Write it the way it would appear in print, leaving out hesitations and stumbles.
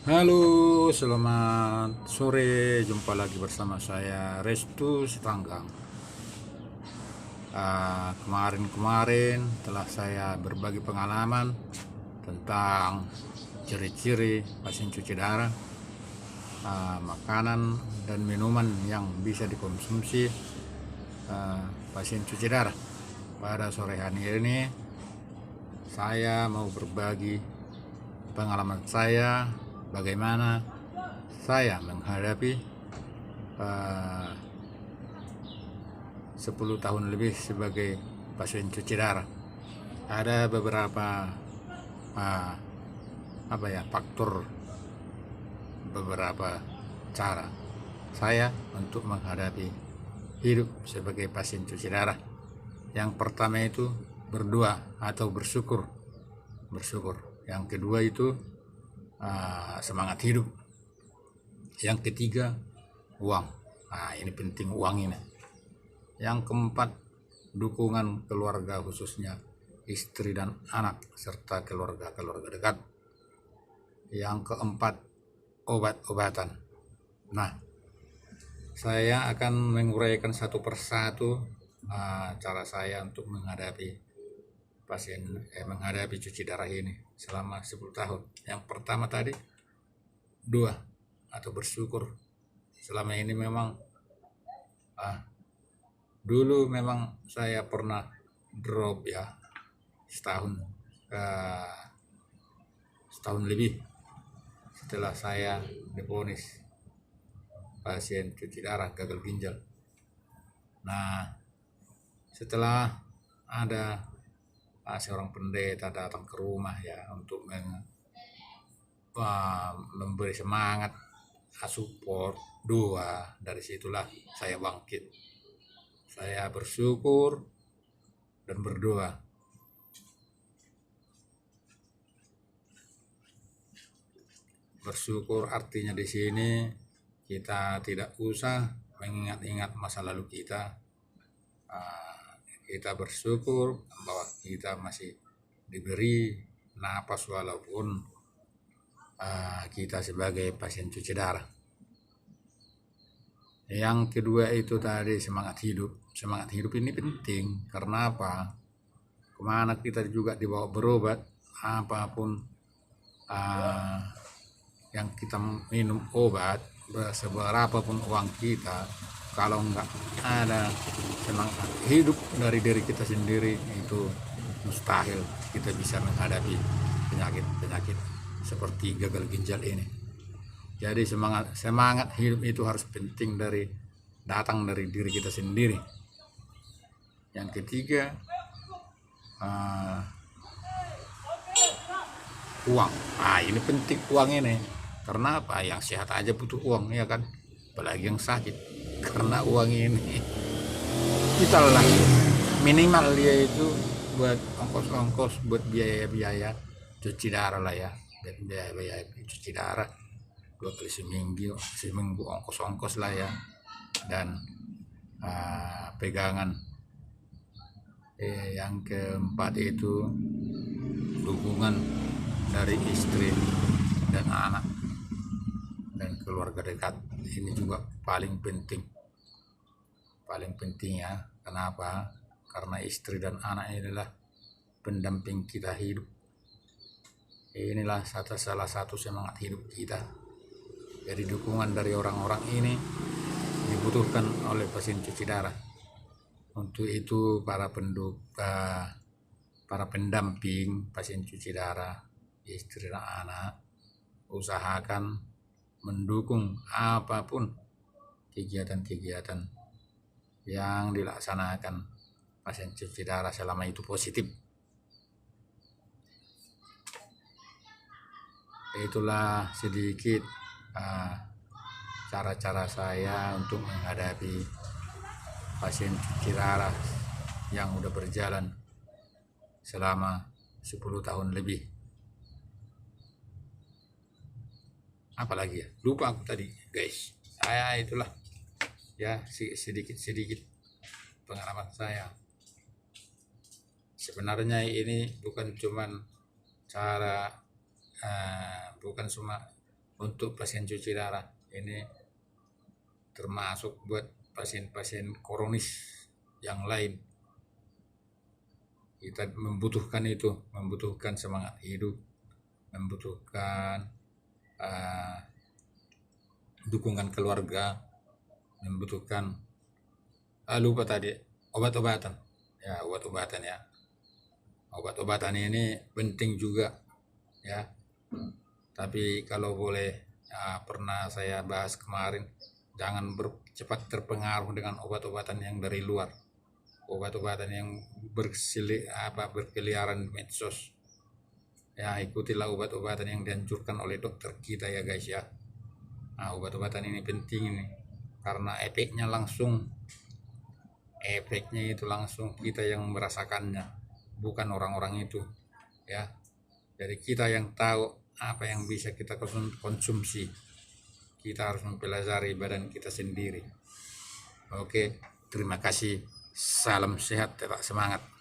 Halo, selamat sore. Jumpa lagi bersama saya Restu Sitanggang. Kemarin-kemarin telah saya berbagi pengalaman tentang ciri-ciri pasien cuci darah, makanan dan minuman yang bisa dikonsumsi pasien cuci darah. Pada sore hari ini saya mau berbagi pengalaman saya bagaimana saya menghadapi 10 tahun lebih sebagai pasien cuci darah. Ada beberapa uh, faktor, beberapa cara saya untuk menghadapi hidup sebagai pasien cuci darah. Yang pertama itu berdoa atau bersyukur. Yang kedua itu semangat hidup. Yang ketiga uang. Ini penting, uang ini. Yang keempat, dukungan keluarga, khususnya istri dan anak serta keluarga dekat. Yang keempat, obat-obatan. Nah, saya akan menguraikan satu persatu cara saya untuk menghadapi menghadapi cuci darah ini selama 10 tahun. Yang pertama tadi, doa atau bersyukur. Selama ini memang dulu memang saya pernah drop ya, setahun lebih setelah saya divonis pasien cuci darah gagal ginjal. Nah, setelah ada seorang pendeta datang ke rumah ya untuk memberi semangat, support, doa. Dari situlah saya bangkit. Saya bersyukur dan berdoa. Bersyukur artinya di sini kita tidak usah mengingat-ingat masa lalu kita. Kita bersyukur bahwa kita masih diberi napas walaupun kita sebagai pasien cuci darah. Yang kedua itu tadi semangat hidup. Semangat hidup ini penting karena apa? Kemana kita juga dibawa berobat, apapun yang kita minum obat, seberapa pun uang kita, kalau nggak ada semangat hidup dari diri kita sendiri, itu mustahil kita bisa menghadapi penyakit seperti gagal ginjal ini. Jadi semangat hidup itu harus penting datang dari diri kita sendiri. Yang ketiga, uang. Ini penting uang ini. Karena apa? Yang sehat aja butuh uang, ya kan? Apalagi yang sakit. Karena uang ini kita lah minimal dia itu buat ongkos-ongkos, buat biaya-biaya cuci darah lah ya. Biaya cuci darah 2 kali seminggu ongkos-ongkos lah ya. Dan pegangan. Yang keempat itu dukungan dari istri dan anak dan keluarga dekat. Ini juga paling penting ya. Kenapa? Karena istri dan anak ini adalah pendamping kita hidup. Inilah salah satu semangat hidup kita. Jadi dukungan dari orang-orang ini dibutuhkan oleh pasien cuci darah. Untuk itu para pendamping pasien cuci darah, istri dan anak, usahakan mendukung apapun kegiatan-kegiatan yang dilaksanakan pasien cuci darah selama itu positif. Itulah sedikit cara-cara saya untuk menghadapi pasien cuci darah yang udah berjalan selama 10 tahun lebih. Apalagi ya, lupa aku tadi guys. Itulah ya sedikit pengalaman saya. Sebenarnya ini bukan cuma untuk pasien cuci darah. Ini termasuk buat pasien-pasien kronis yang lain. Kita membutuhkan itu, membutuhkan semangat hidup, membutuhkan dukungan keluarga, membutuhkan lupa tadi obat-obatan. Ya, obat-obatan ya. Obat-obatan ini penting juga ya. Tapi kalau boleh, pernah saya bahas kemarin, jangan cepat terpengaruh dengan obat-obatan yang dari luar, obat-obatan yang berkeliaran di medsos. Ya, ikutilah obat-obatan yang dianjurkan oleh dokter kita ya guys ya. Nah, obat-obatan ini penting ini karena efeknya itu langsung kita yang merasakannya, bukan orang-orang itu ya. Jadi kita yang tahu apa yang bisa kita konsumsi. Kita harus mempelajari badan kita sendiri. Oke, terima kasih. Salam sehat, tetap semangat.